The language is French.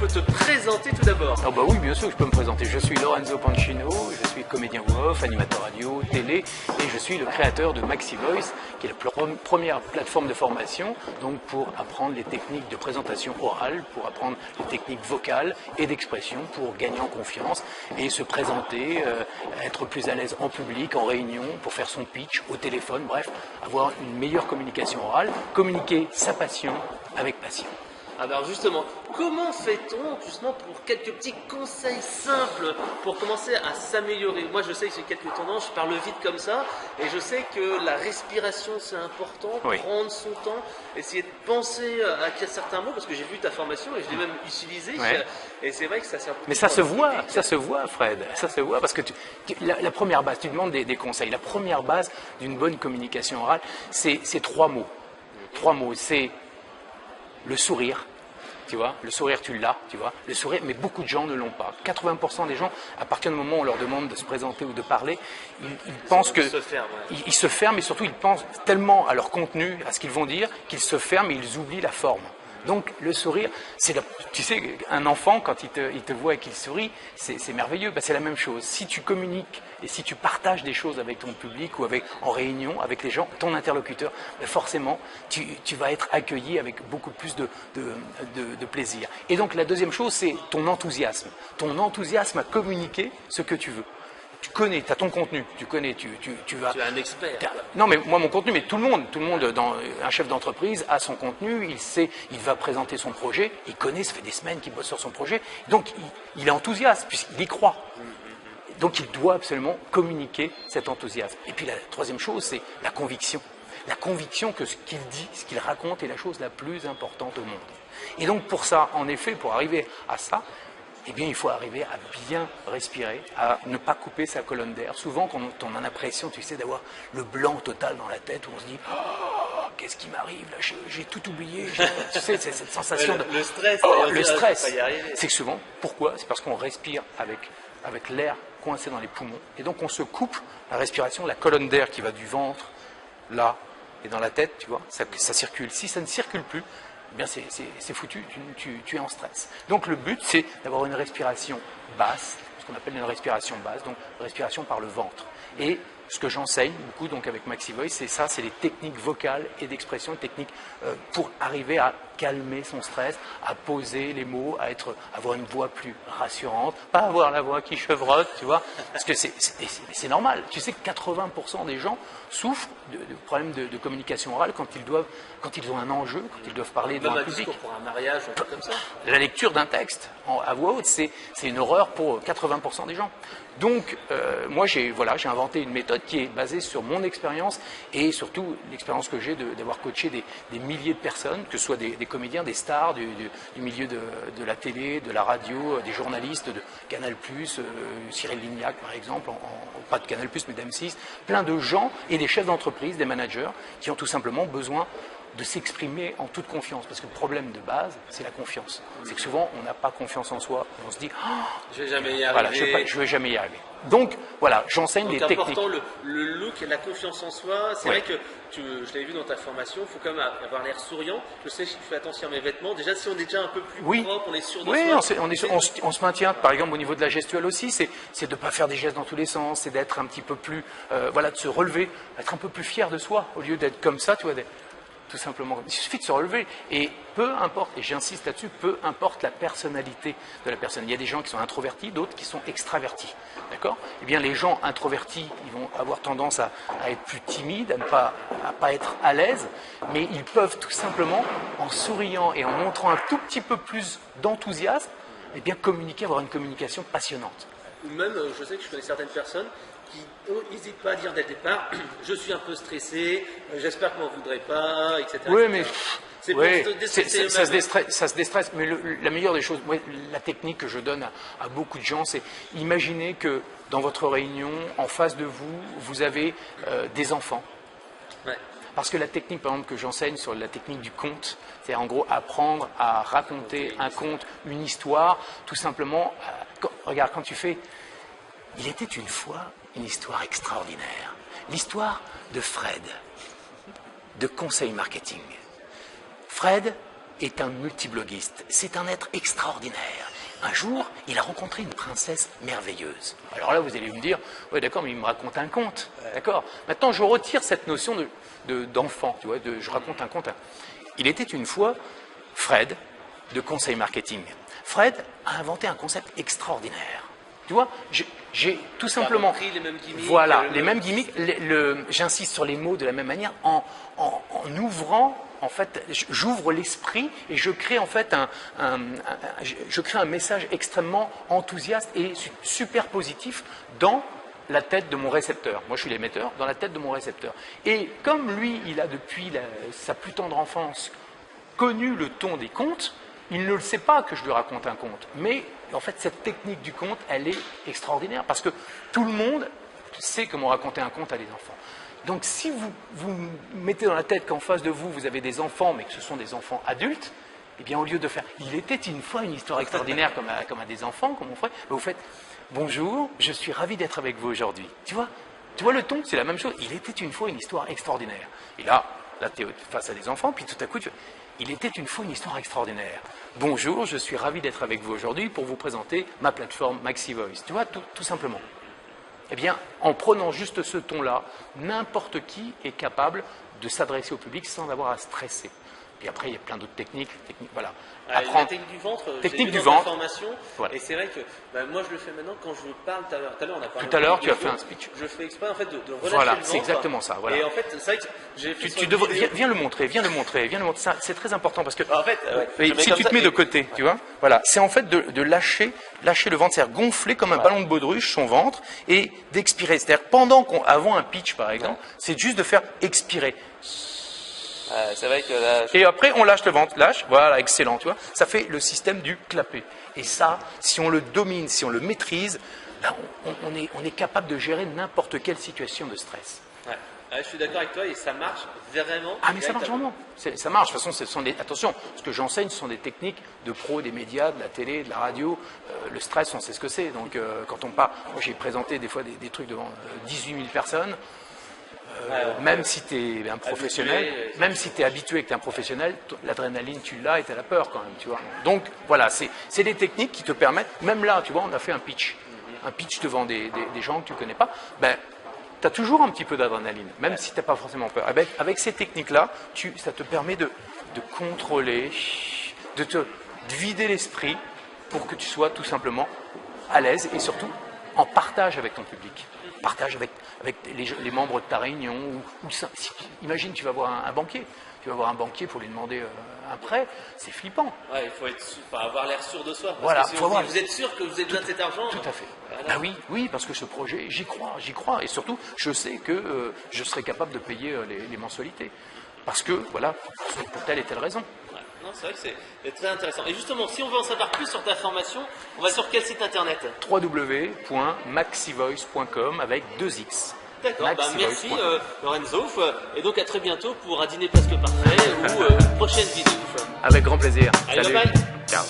te présenter tout d'abord? Ah bah oui, bien sûr que je peux me présenter. Je suis Lorenzo Pancino, je suis comédien voix-off, animateur radio, télé, et je suis le créateur de Maxi Voice, qui est la première plateforme de formation, donc pour apprendre les techniques de présentation orale, pour apprendre les techniques vocales et d'expression, pour gagner en confiance et se présenter, être plus à l'aise en public, en réunion, pour faire son pitch au téléphone, bref, avoir une meilleure communication orale, communiquer sa passion avec passion. Alors justement, comment fait-on justement pour quelques petits conseils simples pour commencer à s'améliorer? Moi je sais que j'ai quelques tendances, je parle vite comme ça, et je sais que la respiration c'est important, Oui. prendre son temps, essayer de penser à certains mots, parce que j'ai vu ta formation et je l'ai même utilisé, Ouais. et c'est vrai que ça sert beaucoup. Mais ça se voit, Fred, ça se voit, parce que la première base, tu demandes des conseils, la première base d'une bonne communication orale, c'est trois mots. Trois mots, c'est le sourire, tu vois, le sourire tu l'as, tu vois, le sourire, mais beaucoup de gens ne l'ont pas. 80% des gens, à partir du moment où on leur demande de se présenter ou de parler, ils pensent que... Ils se ferment, et surtout ils pensent tellement à leur contenu, à ce qu'ils vont dire, qu'ils se ferment et ils oublient la forme. Donc le sourire, tu sais, un enfant quand il te voit et qu'il sourit, c'est merveilleux. Ben, c'est la même chose. Si tu communiques et si tu partages des choses avec ton public ou en réunion avec les gens, ton interlocuteur, ben forcément tu vas être accueilli avec beaucoup plus de plaisir. Et donc la deuxième chose, c'est ton enthousiasme à communiquer ce que tu veux. Tu connais, tu as ton contenu, tu connais, tu vas... Tu es un expert. Non, mais moi, mon contenu, mais tout le monde, un chef d'entreprise a son contenu, il sait, il va présenter son projet, il connaît, ça fait des semaines qu'il bosse sur son projet, donc il est enthousiaste, puisqu'il y croit. Donc il doit absolument communiquer cet enthousiasme. Et puis la troisième chose, c'est la conviction. La conviction que ce qu'il dit, ce qu'il raconte est la chose la plus importante au monde. Et donc pour ça, en effet, pour arriver à ça, eh bien, il faut arriver à bien respirer, à ne pas couper sa colonne d'air. Souvent, quand on a l'impression, tu sais, d'avoir le blanc total dans la tête, où on se dit « Oh, qu'est-ce qui m'arrive là, j'ai tout oublié. » Tu sais, c'est cette sensation de... Le stress. Le stress, c'est que souvent, pourquoi? C'est parce qu'on respire avec l'air coincé dans les poumons. Et donc, on se coupe la respiration, la colonne d'air qui va du ventre, là, et dans la tête, tu vois, ça circule. Si ça ne circule plus, eh bien c'est foutu, tu es en stress. Donc le but, c'est d'avoir une respiration basse, ce qu'on appelle une respiration basse, donc respiration par le ventre. Et ce que j'enseigne beaucoup donc avec Maxi Voice, c'est ça, c'est les techniques vocales et d'expression, techniques pour arriver à calmer son stress, à poser les mots, avoir une voix plus rassurante, pas avoir la voix qui chevrotte, tu vois, parce que c'est normal. Tu sais que 80% des gens souffrent de problèmes de communication orale quand ils ont un enjeu, quand ils doivent parler devant un public. Pour un mariage, un truc comme ça. La lecture d'un texte à voix haute, c'est une horreur pour 80% des gens. Donc, moi, j'ai inventé une méthode qui est basée sur mon expérience et surtout l'expérience que j'ai d'avoir coaché des milliers de personnes, que ce soit des comédiens, des stars du milieu de la télé, de la radio, des journalistes de Canal+, Cyril Lignac par exemple, pas de Canal+, mais d'M6, plein de gens et des chefs d'entreprise, des managers qui ont tout simplement besoin de s'exprimer en toute confiance. Parce que le problème de base, c'est la confiance. C'est que souvent, on n'a pas confiance en soi. On se dit, oh, je vais jamais y arriver. Voilà, je vais jamais y arriver. Donc, voilà, j'enseigne des techniques. C'est important le look et la confiance en soi. C'est vrai que, je l'avais vu dans ta formation, il faut quand même avoir l'air souriant. Je sais que je fais attention à mes vêtements. Déjà, si on est déjà un peu plus propre, on est sûr de soi. Oui, on se maintient, par exemple, au niveau de la gestuelle aussi, c'est de ne pas faire des gestes dans tous les sens, c'est d'être un petit peu plus, de se relever, être un peu plus fier de soi, au lieu d'être comme ça, tu vois, tout simplement. Il suffit de se relever. Et peu importe, et j'insiste là-dessus, peu importe la personnalité de la personne. Il y a des gens qui sont introvertis, d'autres qui sont extravertis. D'accord? Eh bien, les gens introvertis, ils vont avoir tendance à être plus timides, à pas être à l'aise, mais ils peuvent tout simplement, en souriant et en montrant un tout petit peu plus d'enthousiasme, eh bien, communiquer, avoir une communication passionnante. Ou même, je sais que je connais certaines personnes qui n'hésitent pas à dire dès le départ « je suis un peu stressé, j'espère qu'on ne m'en voudrait pas, etc. » Oui, mais ça se déstresse. Mais la meilleure des choses, moi, la technique que je donne à beaucoup de gens, c'est imaginez que dans votre réunion, en face de vous, vous avez des enfants. Ouais. Parce que la technique, par exemple, que j'enseigne sur la technique du conte, c'est en gros apprendre à raconter un conte, une histoire, tout simplement. Regarde, quand tu fais « Il était une fois une histoire extraordinaire », l'histoire de Fred, de conseil marketing. Fred est un multibloguiste. C'est un être extraordinaire. Un jour, il a rencontré une princesse merveilleuse. Alors là, vous allez me dire, ouais, d'accord, mais il me raconte un conte. D'accord. Maintenant, je retire cette notion d'enfant, tu vois, je raconte un conte. Il était une fois Fred de Conseil Marketing. Fred a inventé un concept extraordinaire. Tu vois, j'ai tout simplement... les mêmes gimmicks. Voilà, les mêmes gimmicks. J'insiste sur les mots de la même manière en ouvrant... En fait, j'ouvre l'esprit et je crée en fait je crée un message extrêmement enthousiaste et super positif dans la tête de mon récepteur. Moi, je suis l'émetteur, dans la tête de mon récepteur. Et comme lui, il a depuis sa plus tendre enfance connu le ton des contes, il ne le sait pas que je lui raconte un conte. Mais en fait, cette technique du conte, elle est extraordinaire parce que tout le monde sait comment raconter un conte à des enfants. Donc si vous mettez dans la tête qu'en face de vous, vous avez des enfants, mais que ce sont des enfants adultes, eh bien au lieu de faire « il était une fois une histoire extraordinaire comme à des enfants, comme on ferait », vous faites « bonjour, je suis ravi d'être avec vous aujourd'hui ». Tu vois le ton, c'est la même chose. « Il était une fois une histoire extraordinaire ». Et là tu es face à des enfants, puis tout à coup tu fais « il était une fois une histoire extraordinaire ». Bonjour, je suis ravi d'être avec vous aujourd'hui pour vous présenter ma plateforme MaxiVoice. Tu vois, tout simplement. Eh bien, en prenant juste ce ton-là, n'importe qui est capable de s'adresser au public sans avoir à stresser. Et après, il y a plein d'autres techniques. Voilà. La technique du ventre, technique du ventre. Voilà. Et c'est vrai que moi, je le fais maintenant quand je parle. Tout à l'heure, on a parlé. Tout à l'heure, tu as fait un speech. Je fais exprès en fait de relâcher le voilà, ventre. c'est exactement ça. Voilà. Et en fait, c'est vrai que j'ai fait viens le montrer. C'est très important parce que en fait, si tu te mets de côté, tu vois, voilà, c'est en fait de lâcher le ventre, c'est-à-dire gonfler comme un ballon de baudruche son ventre et d'expirer. C'est-à-dire avant un pitch par exemple, c'est juste de faire expirer. C'est vrai que là, et après, on lâche le ventre, voilà, excellent, tu vois. Ça fait le système du clapper. Et ça, si on le domine, si on le maîtrise, là, on est capable de gérer n'importe quelle situation de stress. Ouais. Je suis d'accord avec toi et ça marche vraiment. Ah, mais ça marche vraiment. Ça marche. De toute façon, attention, ce que j'enseigne, ce sont des techniques de pros, des médias, de la télé, de la radio. Le stress, on sait ce que c'est. Donc, quand on part, moi, j'ai présenté des fois des trucs devant 18 000 personnes. Même si tu es un professionnel, même si tu es habitué et que tu es un professionnel, l'adrénaline, tu l'as et tu as la peur quand même, tu vois. Donc, voilà, c'est des techniques qui te permettent, même là, tu vois, on a fait un pitch devant des gens que tu ne connais pas, ben, tu as toujours un petit peu d'adrénaline, même si tu n'as pas forcément peur. Avec ces techniques-là, ça te permet de contrôler, de vider l'esprit pour que tu sois tout simplement à l'aise et surtout en partage avec ton public. Partage avec les membres de ta réunion. Imagine, tu vas voir un banquier. Tu vas voir un banquier pour lui demander un prêt. C'est flippant. Ouais, il faut avoir l'air sûr de soi. Parce voilà, que si vous êtes sûr que vous avez besoin de cet argent. Tout à fait. Voilà. Ah oui, parce que ce projet, j'y crois. Et surtout, je sais que je serai capable de payer les mensualités. Parce que, voilà, pour telle et telle raison. Non, c'est vrai que c'est très intéressant. Et justement, si on veut en savoir plus sur ta formation, on va sur quel site internet? www.maxivoice.com avec 2X. D'accord, merci Lorenzo. Et donc à très bientôt pour un dîner presque parfait ou une prochaine vidéo. Avec grand plaisir. Allez, salut. bye bye. Ciao.